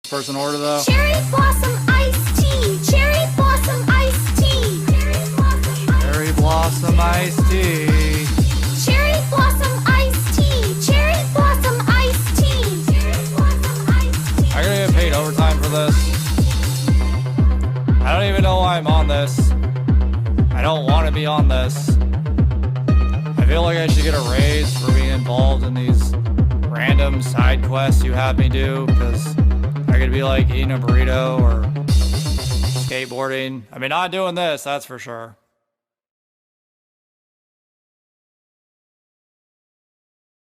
person order though? Cherry blossom iced tea. Cherry blossom iced tea. Cherry blossom iced tea. Cherry blossom iced tea. Cherry blossom iced tea. Cherry blossom iced tea. I gotta get paid overtime for this. I don't even know why I'm on this. I don't want to be on this. I feel like I should get a raise for being involved in these random side quests you have me do, because I could be like eating a burrito or skateboarding. I mean, not doing this, that's for sure.